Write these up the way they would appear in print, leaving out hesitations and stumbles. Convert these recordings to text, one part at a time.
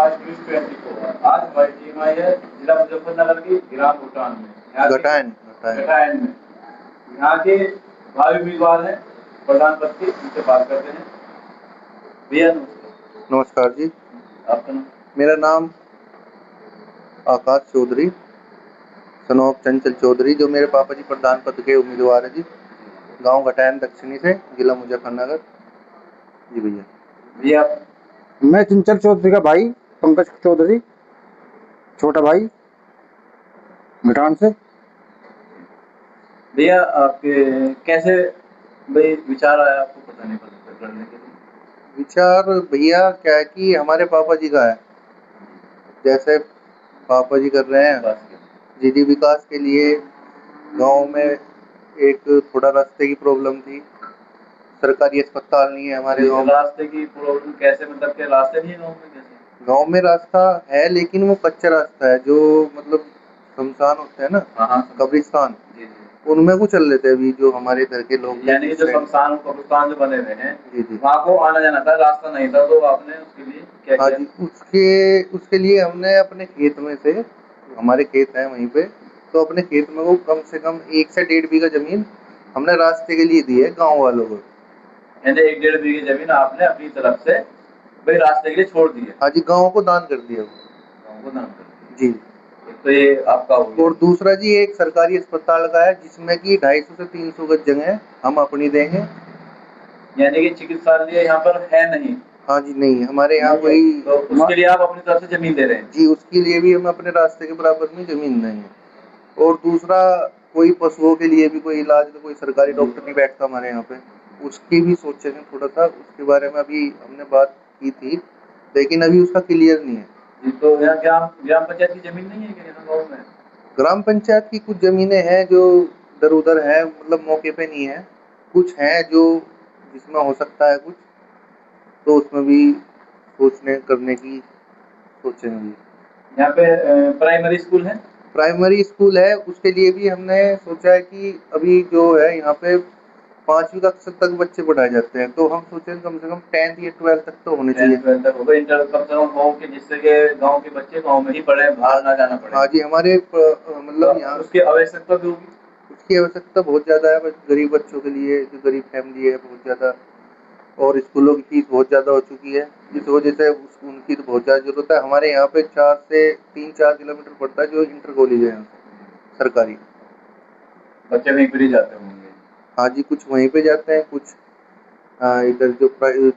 आज न्यूज़ 24 आज हमारी टीम आई है जिला मुजफ्फरनगर की ग्राम भूटान में घटायन घटायन में। यहाँ के भावी उम्मीदवार हैं प्रधान पद के, उनसे बात करते हैं। भैया नमस्कार जी। आपका नाम? मेरा नाम आकाश चौधरी, सन ऑफ चंचल चौधरी, जो मेरे पापा जी प्रधान पद के उम्मीदवार है जी। गांव घटायन दक्षिणी से, जिला मुजफ्फरनगर जी। भैया मैं चंचल चौधरी का भाई पंकज चौधरी, छोटा भाई घटान से। भैया आपके कैसे भाई विचार आया आपको प्रधान पद करने के लिए? विचार भैया क्या है कि हमारे पापा जी का है, जैसे पापा जी कर रहे हैं जी विकास के लिए। गांव में एक थोड़ा रास्ते की प्रॉब्लम थी, सरकारी अस्पताल नहीं है हमारे गांव में। रास्ते की प्रॉब्लम कैसे, मतलब के रास्ते नहीं है गाँव में? कैसे गांव में रास्ता है लेकिन वो कच्चा रास्ता है, जो मतलब शमशान होते हैं ना, कब्रिस्तान, उनमें को चल लेते हैं अभी जो हमारे इधर के लोग। यानी कि जो शमशान कब्रिस्तान जो बने हुए हैं जी वहाँ को आना जाना था, रास्ता नहीं था, तो आपने उसके लिए क्या हाँ किया? जी, उसके लिए हमने अपने खेत में से, हमारे खेत है वहीं पे, तो अपने खेत में वो कम से कम 1 से 1.5 बीघा जमीन हमने रास्ते के लिए दी है गाँव वालों को। यानी 1-1.5 बीघे जमीन आपने अपनी तरफ से भाई रास्ते के लिए छोड़ दी है? हाँ जी, गाँव को दान कर दिया गाँव को दान कर दिया जी। तो ये आपका हो गया। और दूसरा जी एक सरकारी अस्पताल का है, जिसमें कि 250 से 300 गज जगह हम अपनी देंगे। यानी कि चिकित्सालय यहाँ पर है नहीं? हाँ जी, नहीं हमारे यहाँ कोई, तो उसके लिए आप अपनी तरफ से जमीन दे रहे हैं? जी उसके लिए भी हम अपने रास्ते के बराबर में जमीन देंगे। और दूसरा कोई पशुओं के लिए भी कोई इलाज, तो कोई सरकारी डॉक्टर नहीं बैठता हमारे यहाँ पे, उसकी भी सोचे हैं थोड़ा सा, उसके बारे में अभी हमने बात की थी, लेकिन अभी उसका क्लियर नहीं है। तो यहाँ ग्राम पंचायत की जमीन नहीं है क्या यहाँ गाँव में? ग्राम पंचायत की कुछ जमीनें हैं जो इधर उधर है, मतलब मौके पे नहीं है। कुछ हैं जो जिसमें हो सकता है कुछ, तो उसमें भी सोचने करने की सोचेंगे। यहाँ पे प्राइमरी स्कूल है? प्राइमरी स्कूल है, उसके लिए भी हमने सोचा है कि अभी जो है यहाँ पे 5वीं कक्षा तक बच्चे पढ़ाए जाते हैं, तो हम सोचे कम से कम 10th या 12th तक तो होने चाहिए। 10th तक होगा, इंटर कम से कम गाँव के, जिससे कि गाँव के बच्चे गाँव में ही पढ़े, बाहर ना जाना पड़े। हाँ जी, हमारे मतलब यहाँ उसकी आवश्यकता भी होगी? उसकी आवश्यकता बहुत ज़्यादा है, बस गरीब बच्चों के लिए, जो गरीब फैमिली है बहुत ज़्यादा, और स्कूलों की फीस बहुत ज़्यादा हो चुकी है, जिस वजह से उनकी तो बहुत ज़्यादा ज़रूरत है। हमारे यहाँ पे 3-4 किलोमीटर पड़ता है जो इंटर कॉलेज है सरकारी। बच्चे वहीं पर ही जाते होंगे? हाँ जी, कुछ वहीं पे जाते हैं, कुछ इधर जो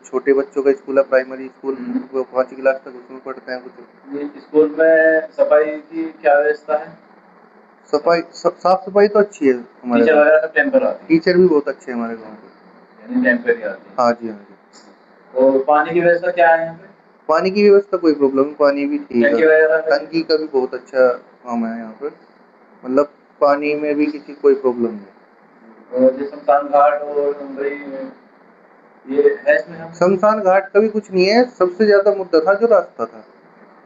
छोटे बच्चों का स्कूल है प्राइमरी स्कूल, वो 5वीं क्लास तक उसमें पढ़ते हैं कुछ। ये स्कूल में सफाई की क्या व्यवस्था है? साफ सफाई तो अच्छी है हमारे टीचर गाँव। वगैरह सब टाइम पर आते हैं? टीचर भी बहुत अच्छे हैं हमारे गाँव के। यानी टाइम पर ही आते हैं? हाँ जी, हाँ जी। और पानी की व्यवस्था क्या है यहाँ पे? पानी की व्यवस्था कोई प्रॉब्लम नहीं, पानी भी ठीक टंकी है। वगैरह? टंकी का भी बहुत अच्छा काम है यहाँ पर, मतलब पानी में भी किसी कोई प्रॉब्लम नहीं। और जो शमशान घाट और भाई ये है इसमें? शमशान घाट का भी कुछ नहीं है, सबसे ज्यादा मुद्दा था जो रास्ता था।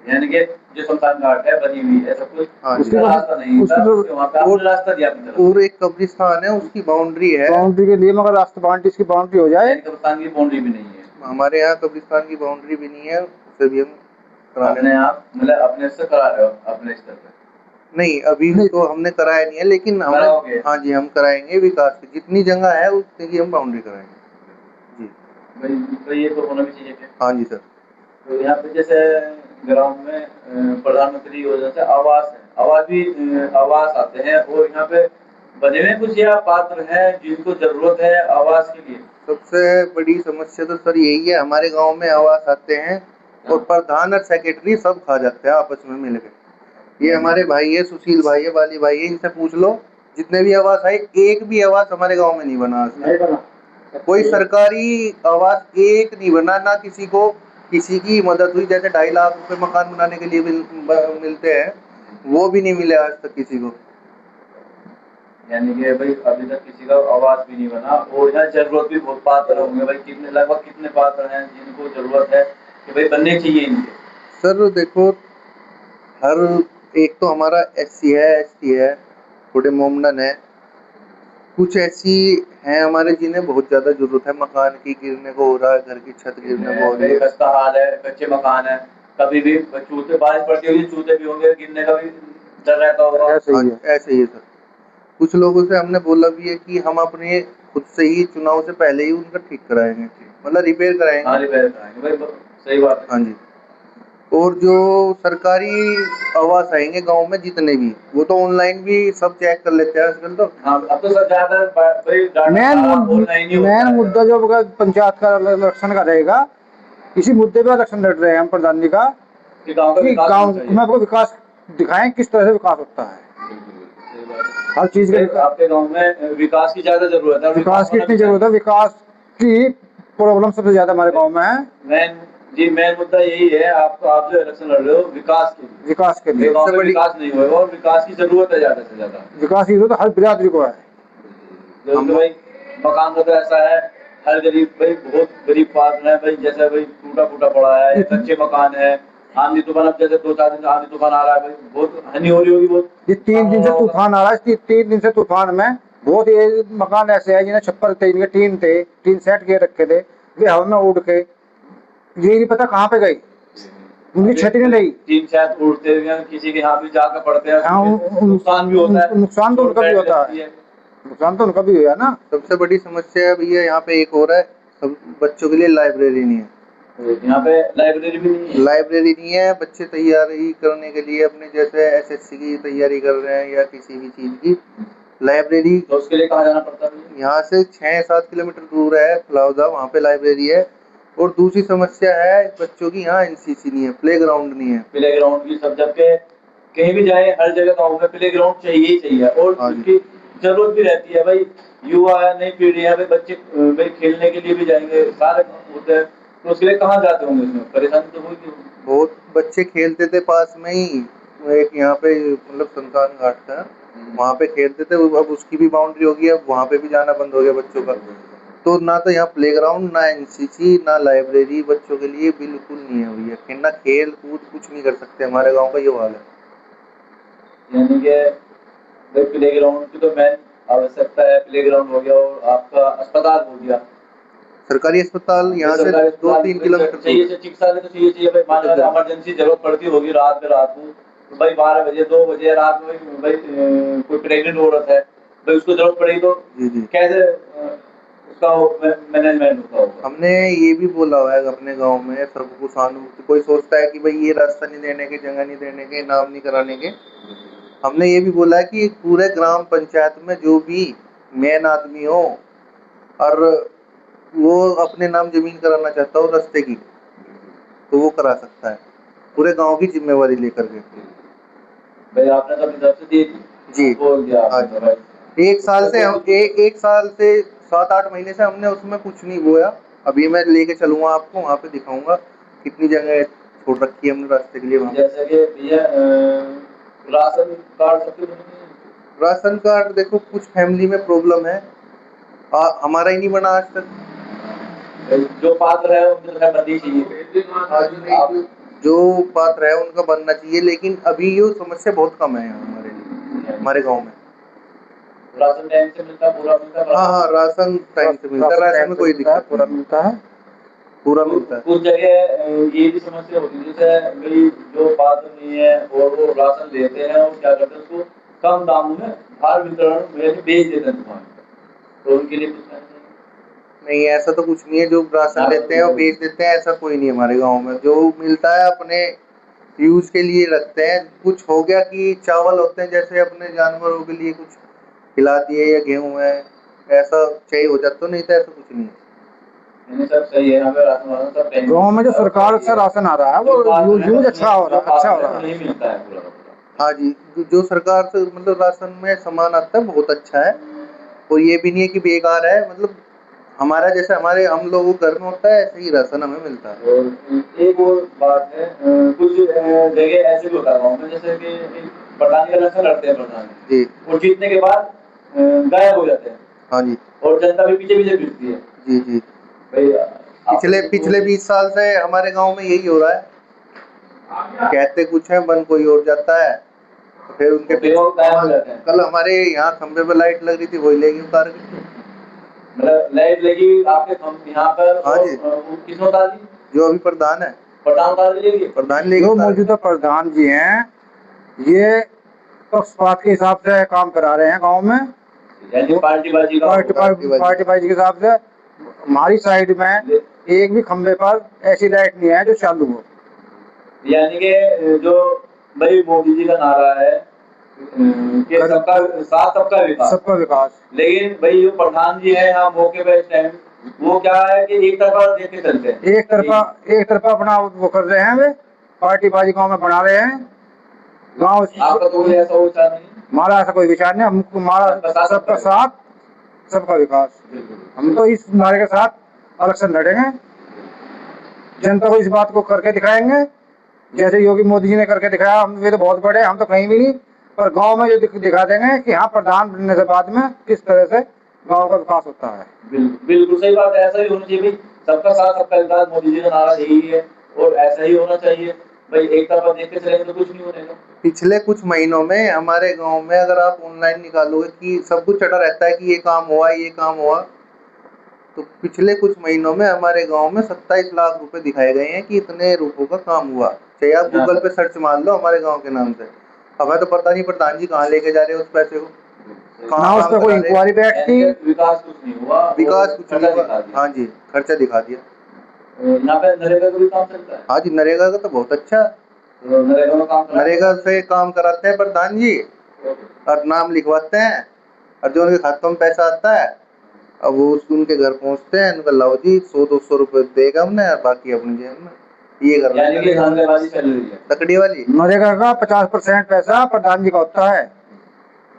यानी कि जो शमशान घाट है बनी हुई है, सब कुछ हाँ उसका रास्ता नहीं था, वहाँ पे आपने रास्ता दिया अपनी तरफ। और एक कब्रिस्तान है, उसकी बाउंड्री है, बाउंड्री के लिए, मगर रास्ता बाउंड्री की बाउंड्री हो जाए। कब्रिस्तान की बाउंड्री भी नहीं है हमारे यहाँ, कब्रिस्तान की बाउंड्री भी नहीं है, उसे भी हम अपने आप, मतलब अपने से करा रहे हो अपने स्तर पे? नहीं, अभी तो हमने कराया नहीं है, लेकिन हम, हाँ जी हम कराएंगे विकास की, जितनी जगह है उतनी की हम बाउंड्री कराएंगे जी। भाई ये तो होना भी चाहिए क्या? हाँ जी सर। तो यहाँ पे जैसे ग्राम में प्रधानमंत्री योजना से आवास है, आवास आते हैं, और यहाँ पे बने हुए कुछ या पात्र हैं जिनको जरूरत है आवास के लिए? सबसे बड़ी समस्या तो सर यही है, हमारे गांव में आवास आते हैं और प्रधान और सेक्रेटरी सब खा जाते हैं आपस में मिलकर। ये हमारे भाई है, सुशील भाई है, बाली भाई है, इनसे पूछ लो, जितने भी आवास आए, एक भी आवास हमारे गांव में नहीं बना आज तक। कोई सरकारी आवास एक नहीं बना, ना किसी को किसी की मदद हुई। जैसे 2.5 लाख रुपए मकान बनाने के लिए मिलते हैं, वो भी नहीं मिले आज तक किसी को। यानी कि भाई अभी तक किसी का आवास भी नहीं बना, और यहाँ जरूरत भी बहुत पात्र होंगे भाई, लगभग कितने पात्र हैं जिनको जरूरत है कि भाई बनने चाहिए इनके? सर देखो, हर एक तो हमारा SC है, ST है, थोड़े मोमडन है, कुछ ऐसी हैं हमारे जिन्हें बहुत ज्यादा जरूरत है, मकान की गिरने को हो रहा है, घर की छत गिरने को हो रही है, खस्ता हाल है, कच्चे मकान है। कभी भी चूते, बारिश पड़ती होगी, चूते भी होंगे, गिरने का भी डर रहता होगा। ऐसे हाँ ही जी, है। ऐसे ही है सर। कुछ लोगों से हमने बोला भी है कि हम अपने खुद से ही चुनाव से पहले ही उनका ठीक कराएंगे, मतलब रिपेयर हाँ, कराएंगे। रिपेयर कराएंगे भाई, सही बात है। हाँ जी। और जो सरकारी आवास आएंगे गांव में जितने भी, वो तो ऑनलाइन भी सब चेक कर लेते हैं आजकल तो। हाँ, अब तो सब ज्यादा भाई डाटा मेन ऑनलाइन ही होता मेन है। मुद्दा जो होगा पंचायत का इलेक्शन का रहेगा, इसी मुद्दे पे इलेक्शन लड़ रहे हैं हम प्रधान जी का, कि गांव का कि विकास गांव होना में चाहिए। आपको विकास दिखाएं, किस तरह से विकास होता है। सही बात है। हर चीज भाई, का आपके गांव में विकास की ज्यादा जरूरत है, और विकास की होना इतनी भी जरूरत है, चाहिए। विकास की प्रॉब्लम सबसे ज्यादा हमारे गांव में है। मेन मुद्दा यही है, आप जो इलेक्शन लड़ रहे हो विकास के लिए, विकास के लिए गांव सबसे में बड़ी विकास नहीं होगा, और विकास की जरूरत है ज्यादा से ज्यादा। विकास की जरूरत हर बिरादरी को है। जैसे हम भाई मकान का तो ऐसा है, हर गरीब भाई, बहुत गरीब पात्र है भाई, जैसे भाई टूटा फूटा पड़ा है या कच्चे मकान है, आंधी तूफान, अब जैसे 2-4 दिन से आंधी तूफान आ रहा है भाई, बहुत हानि हो रही होगी, बहुत ये 3 दिन से होगा। तूफान आ रहा है, 3 दिन से तूफान में बहुत ये मकान ऐसे है जिन्हें छप्पर थे, इनके टीन सेट के रखे थे, वे हवा में उड़ के ये नहीं पता कहाँ पे गई, उनकी क्षति नहीं रही। तीन शायद उड़ते हैं, किसी के यहाँ भी जाकर पड़ते हैं, हाँ, नुकसान भी होता है, नुकसान तो उनका भी चोट होता लगती है, नुकसान तो उनका भी हुआ ना। सबसे बड़ी समस्या भैया यहाँ पे एक और है, सब बच्चों के लिए लाइब्रेरी नहीं है। यहाँ पे लाइब्रेरी भी नहीं है। लाइब्रेरी नहीं है, बच्चे तैयारी करने के लिए अपने जैसे एसएससी की तैयारी कर रहे हैं या किसी भी चीज की, लाइब्रेरी तो उसके लिए कहाँ जाना पड़ता है? यहाँ से 6-7 किलोमीटर दूर है फलाउदा, वहाँ पे लाइब्रेरी है। और दूसरी समस्या है बच्चों की, यहाँ एनसीसी नहीं है, प्ले ग्राउंड नहीं है। प्ले ग्राउंड की सब जगह, कहीं भी जाए हर जगह गाँव में प्ले ग्राउंड चाहिए ही चाहिए, और हाँ जी। उसकी जरूरत भी रहती है भाई। युवा है, नई पीढ़ी है भाई, बच्चे भाई खेलने के लिए भी जाएंगे, सारे होते हैं, तो उसके लिए कहाँ जाते होंगे, उसमें परेशानी तो होगी। बहुत बच्चे खेलते थे पास में ही, एक यहाँ पे मतलब शमशान घाट था, वहाँ पे खेलते थे, अब उसकी भी बाउंड्री हो गई, अब वहाँ पे भी जाना बंद हो गया बच्चों का। तो ना तो यहाँ प्लेग्राउंड, ना एनसीसी, ना लाइब्रेरी बच्चों के लिए बिल्कुल नहीं है भैया, खेलना खेल कूद कुछ नहीं कर सकते, हमारे गांव का ये हाल है। यानी कि भाई प्ले ग्राउंड की तो मेन आवश्यकता है, प्ले ग्राउंड हो गया, और आपका अस्पताल हो गया, सरकारी अस्पताल यहाँ से सरकारी अस्पताल 2-3 किलोमीटर दूर चाहिए, है। चिकित्सालय तो चाहिए भाई, मान लो इमरजेंसी जरूरत पड़ती होगी रात को, तो भाई 12 बजे 2 बजे रात में भाई कोई प्रेग्नेंट औरत है भाई, उसको जरूरत पड़ेगी तो जी जी। कैसे उसका मैनेजमेंट होता होगा। हमने ये भी बोला हुआ है अपने गांव में सबको सहानुभूति, कोई सोचता है कि भाई ये रास्ता नहीं देने के, जगह नहीं देने के, नाम नहीं कराने के, हमने ये भी बोला है कि पूरे ग्राम पंचायत में जो भी मेन आदमी हो और वो अपने नाम जमीन कराना चाहता हो रास्ते की, तो वो करा सकता है, पूरे गांव की जिम्मेवारी लेकर के। भाई आपने तो अपनी तरफ से दी थी, जी बोल दिया हाँ आपने तो जी। भाई। एक साल से हम एक साल से 7-8 महीने से हमने उसमें कुछ नहीं बोया। अभी मैं लेके चलूंगा आपको, वहाँ पे दिखाऊंगा कितनी जगह छोड़ रखी है हमने रास्ते के लिए वहाँ पे। जैसे कि भैया राशन कार्ड सबके बने हैं? राशन कार्ड देखो कुछ फैमिली में प्रॉब्लम है, हमारा ही नहीं बना आज तक। जो पात्र है उनके तो बननी चाहिए। जो पात्र है उनका बनना चाहिए, लेकिन अभी ये समस्या बहुत कम है यहाँ हमारे लिए, हमारे गांव में। राशन टाइम से मिलता, पूरा मिलता? हाँ, राशन टाइम से मिलता है, राशन में कोई दिक्कत पूरा नहीं, मिलता है। पूरा मिलता है। कुछ जगह ये भी समस्या होती है, जैसे भाई जो पात्र नहीं है और वो राशन लेते हैं और क्या करते हैं, उसको कम दामों में बाहर वितरण में बेच देते हैं दुकान पर, तो उनके लिए कुछ नहीं ऐसा तो कुछ नहीं है, जो राशन लेते हैं और बेच देते हैं ऐसा कोई नहीं हमारे गांव में। जो मिलता है अपने यूज के लिए रखते हैं। कुछ हो गया कि चावल होते हैं जैसे अपने जानवरों के लिए कुछ खिला दिए, या गेहूं है ऐसा चाहिए हो जाता, तो नहीं तो ऐसा कुछ नहीं है। सब सही है। यहाँ पे राशन वाशन सब टाइम गाँव में जो सरकार से राशन आ रहा है वो यूज अच्छा हो रहा है। नहीं मिलता है पूरा। हाँ जी, जो सरकार से मतलब राशन में सामान आता है बहुत अच्छा है, और ये भी नहीं है कि बेकार है, मतलब हमारा जैसे हमारे हम लोगों के घर में होता है ऐसे ही राशन हमें मिलता है। और एक और बात है, कुछ जगह ऐसे भी होता है गाँव में, जैसे कि प्रधान का इलेक्शन लड़ते हैं प्रधान जी और जीतने के बाद गायब हो जाते हैं, हाँ जी और जनता भी पीछे पीछे फिरती है। जी जी। भाई पिछले 20 साल से हमारे गांव में यही हो रहा है, कहते कुछ है बन कोई और जाता है, तो फिर उनके फिर वो गायब हो जाते हैं। कल हमारे यहाँ खंबे पे लाइट लग रही थी, वही लेगी उतार के। मतलब लाइट लगी आपके यहाँ पर? हाँ जी। किसने उतार दी? जो अभी प्रधान है। प्रधान कार्य लेंगे। प्रधान जो लेके मौजूदा प्रधान जी हैं ये पक्षपात के हिसाब से काम करा रहे हैं गांव में, यानी पार्टीबाजी का पार्टी बाजी के हिसाब से। हमारी साइड में एक भी खंबे पर ऐसी लाइट नहीं है जो चालू हो। यानी कि जो भाई मोदी जी का नारा है कि सबका साथ सबका विकास, सबका विकास, लेकिन भाई जो प्रधान जी है यहाँ मौके पे इस टाइम वो क्या है कि एक तरफा देख के चलते हैं, एक तरफा अपना वो कर रहे हैं, वे पार्टी बाजी गाँव में बना रहे हैं। गाँव आपका तो कोई ऐसा विचार नहीं? हमारा ऐसा कोई विचार नहीं, हमको हमारा सबका साथ सबका विकास। हम तो इस नारे के साथ इलेक्शन लड़ेंगे, जनता को इस बात को करके दिखाएंगे जैसे योगी मोदी जी ने करके दिखाया। हम ये तो बहुत बड़े, हम तो कहीं भी नहीं, पर गांव में जो दिखा देंगे कि हाँ प्रधान बनने के बाद में किस तरह से गांव का विकास होता है। बिल्कुल सही बात है, ऐसा ही होना चाहिए भाई, सबका साथ सबका विकास मोदी जी का नारा यही है और ऐसा ही होना चाहिए भाई। एक तरफा देख के चलेंगे तो कुछ नहीं होने का। पिछले कुछ महीनों में हमारे गांव में अगर आप ऑनलाइन निकालोगे कि सब कुछ चढ़ा रहता है कि ये काम हुआ ये काम हुआ, तो पिछले कुछ महीनों में हमारे गांव में 27 लाख रुपए दिखाए गए हैं कि इतने रुपयों का काम हुआ। चाहे आप गूगल पे सर्च मार लो हमारे गांव के नाम से। हमें तो पता नहीं प्रधान जी कहाँ लेके जा रहे हैं उस पैसे को, ना उस पर कोई इंक्वायरी बैठती, विकास कुछ नहीं हुआ, विकास कुछ नहीं हुआ। हाँ जी, खर्चा दिखा दिया। यहाँ पे नरेगा का भी काम चलता है। हाँ जी, नरेगा का तो बहुत अच्छा, नरेगा से काम कराते हैं प्रधान जी और नाम लिखवाते हैं, और जो उनके खातों में पैसा आता है अब वो उनके घर पहुंचते हैं, उनका लाओ जी 100-200 रुपए देगा हमने और बाकी अपनी जेब में। ये कर रहे हैं लकड़ी वाली। नरेगा का 50% पैसा प्रधान जी का होता है।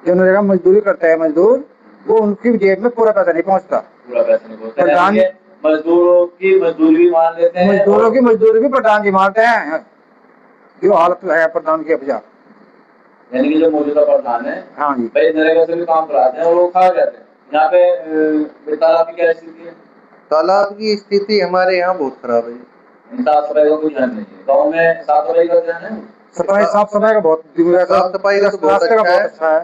जो नरेगा मजदूरी करते हैं मजदूर, वो उनकी जेब में पूरा पैसा नहीं पहुंचता। प्रधान मजदूरों की मजदूरी भी मान लेते हैं, मजदूरों की मजदूरी भी प्रधान जी मारते हैं। जो हालत है प्रधान की अभिजा, यानी कि जो मौजूदा प्रधान है, हाँ जी, भाई नरेगा से भी काम कराते हैं और वो खा जाते हैं। यहाँ पे तालाब की क्या स्थिति है? तालाब की स्थिति हमारे यहाँ बहुत खराब है। साफ सफाई का कोई ध्यान नहीं है गाँव में, साफ सफाई का ध्यान है? साफ सफाई का बहुत, साफ सफाई का तो बहुत अच्छा है।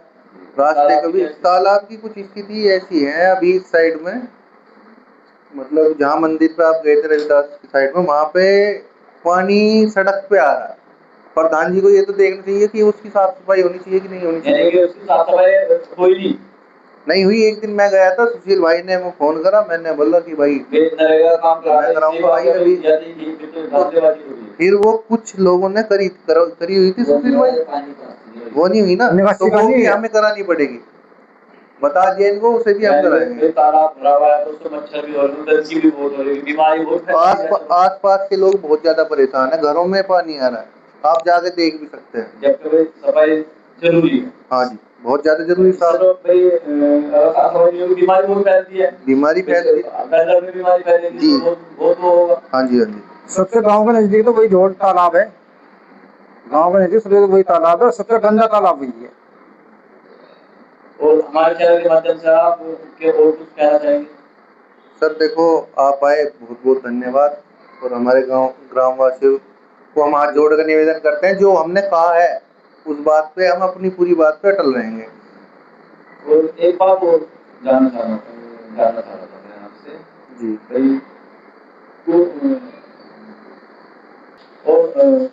रास्ते का भी, तालाब की कुछ स्थिति ऐसी है अभी इस साइड में, मतलब जहाँ मंदिर पे आप गए थे रविदास की साइड में, वहाँ पे पानी सड़क पे आ रहा है। प्रधान जी को ये तो देखना चाहिए कि उसकी साफ सफाई होनी चाहिए कि नहीं होनी चाहिए। उसकी साफ सफाई नहीं हुई। एक दिन मैं गया था, सुशील भाई ने वो फोन करा, मैंने बोला कि भाई काम कराऊंगा भाई अभी। फिर वो कुछ लोगों ने करी हुई थी सुशील भाई, वो नहीं हुई ना, तो वो भी हमें करानी पड़ेगी। बता दिया इनको, उसे भी हम कराएंगे। आस पास के लोग बहुत ज्यादा परेशान है, घरों में पानी आ रहा है, आप जाके देख भी सकते हैं। जब सफाई जरूरी है। हाँ जी, बहुत ज्यादा जरूरी। बीमारी बहुत फैलती है, बीमारी फैलती है जी। हाँ जी, हाँ जी। सबसे गांव के नजदीक तो वही ढोल तालाब है, गांव के नजदीक सबसे वही तालाब है, सबसे गंदा तालाब वही है। और हमारे चैनल के माध्यम से आप के और कुछ कहना चाहेंगे? सर देखो, आप आए बहुत बहुत धन्यवाद, और हमारे गांव ग्रामवासियों को हम हाथ जोड़कर निवेदन करते हैं, जो हमने कहा है उस बात पे हम अपनी पूरी बात पे अटल रहेंगे। और एक बात और जानना चाह रहा था मैं आपसे जी भाई, और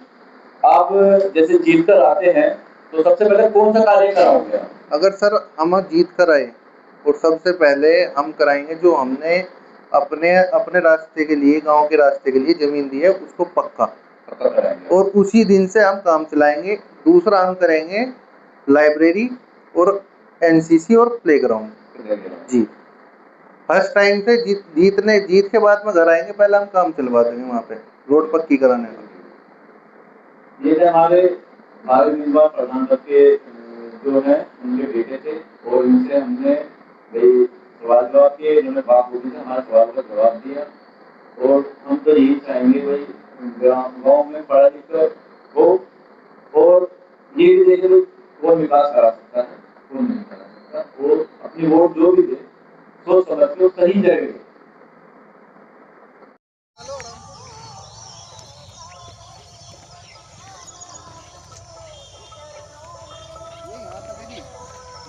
आप जैसे जीत कर आते हैं तो सबसे पहले कौन सा कार्य कराओगे? अगर सर हम जीत कर आए और सबसे पहले हम कराएंगे जो हमने अपने रास्ते के लिए, गांव के रास्ते के लिए जमीन दी है उसको पक्का कराएंगे, और उसी दिन से हम काम चलाएंगे। दूसरा हम करेंगे लाइब्रेरी और एनसीसी और प्लेग्राउंड जी। फर्स्ट टाइम से जीत के बाद में घर आएंगे, पहले हम काम चलवा देंगे वहाँ पे रोड पक्की कराने का। ये थे हमारे प्रधान के जो है उनके बेटे थे, और इनसे हमने भाई सवाल जवाब किए, इन्होंने बात बोली थी, हमारे सवाल का जवाब दिया। और हम तो यही चाहेंगे भाई गाँव में पढ़ा लिखा हो, और ये भी देखे वो विकास करा सकता है, वो नहीं करा सकता, और अपनी वोट जो भी दे सोच समझ के सही जगह।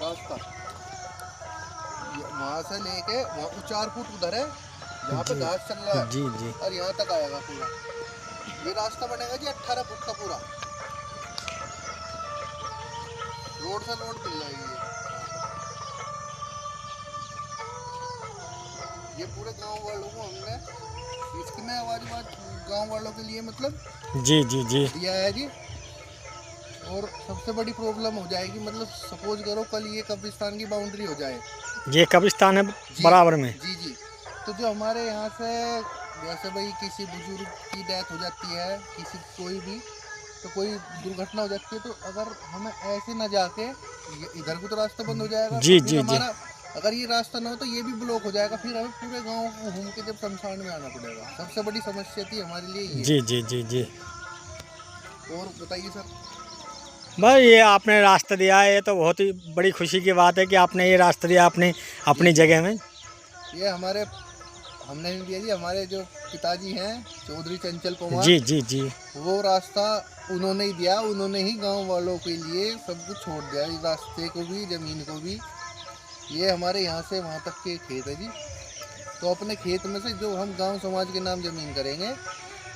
रास्ता वहाँ से लेके वहाँ 4 फुट उधर है, जहाँ पे घास चल रहा है, जी जी, और यहाँ तक आएगा पूरा। ये रास्ता बनेगा जी 18 फुट का पूरा, रोड से रोड मिल जाएगी ये पूरे गांव वालों को हमने इसमें आवाज गांव वालों के लिए मतलब जी जी जी दिया है जी। और सबसे बड़ी प्रॉब्लम हो जाएगी, मतलब सपोज करो कल ये कब्रिस्तान की बाउंड्री हो जाए, ये कब्रिस्तान है बराबर में। जी जी, तो जो हमारे यहाँ से जैसे भाई किसी बुजुर्ग की डेथ हो जाती है, किसी कोई भी तो कोई दुर्घटना हो जाती है, तो अगर हमें ऐसे ना जाके इधर को तो रास्ता बंद हो जाएगा, जी तो जी जी हमारा अगर ये रास्ता ना हो तो ये भी ब्लॉक हो जाएगा, फिर हमें पूरे गांव को घूम के जब शमशान में आना पड़ेगा। सबसे बड़ी समस्या थी हमारे लिए ये। जी जी जी जी। और बताइए सर। बस ये आपने रास्ता दिया है, ये तो बहुत ही बड़ी खुशी की बात है कि आपने ये रास्ता दिया अपनी जगह में। ये हमने नहीं दिया जी, हमारे जो पिताजी हैं चौधरी चंचल कुमार, जी जी जी वो रास्ता उन्होंने ही दिया, उन्होंने ही गांव वालों के लिए सब कुछ छोड़ दिया, इस रास्ते को भी ज़मीन को भी। ये हमारे यहाँ से वहाँ तक के खेत है जी, तो अपने खेत में से जो हम गांव समाज के नाम ज़मीन करेंगे,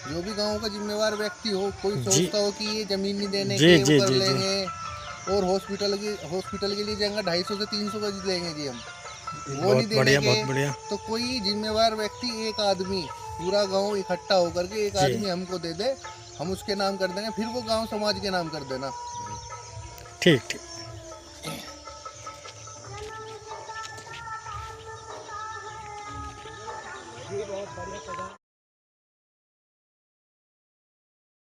जो भी गांव का जिम्मेवार व्यक्ति हो, कोई सोचता हो कि ये ज़मीन नहीं देने के वो कर लेंगे, और हॉस्पिटल के लिए जाएंगे 250 से 300 गज लेंगे जी हम, वो नहीं देने के, बहुत बढ़िया। तो कोई जिम्मेवार व्यक्ति एक आदमी पूरा गांव इकट्ठा होकर के एक आदमी हमको दे दे, हम उसके नाम कर देंगे, फिर वो गांव समाज के नाम कर देना। ठीक ठीक। ये बहुत बढ़िया